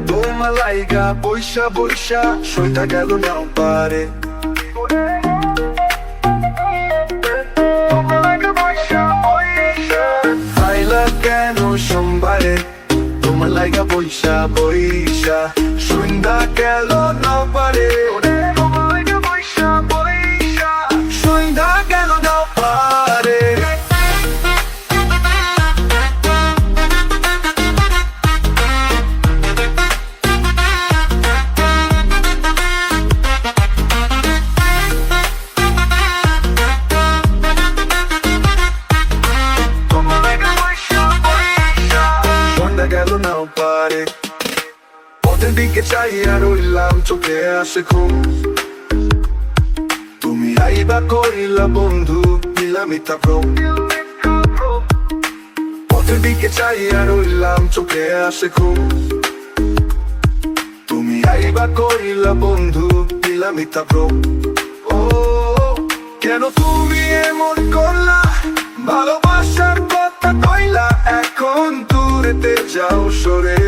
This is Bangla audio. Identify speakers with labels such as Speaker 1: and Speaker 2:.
Speaker 1: তোমার লাইগা বৈশা বৈশা সইটা গেল নাও পারে। আইলা কেন সোমবারে তোমার লাইগা বৈশা বৈশা সন্ধ্যা গেল নাও পারে। সন্ধ্যা গেল নাও পারে। গেল নাও পারে। পথের দিকে চাইয়া রইলাম চোখে আসে ঘুম। তুমি আইবা করিলা বন্ধু দিলাম ইতা ভ্রম। পথের দিকে চাইয়া রইলাম চোখে আসে ঘুম। তুমি আইবা করিলা বন্ধু দিলাম ইতা ভ্রম। ও কেন তুমি এমন করলা ভালোবাসার কথা কইলা এখন দূরেতে যাও সরে।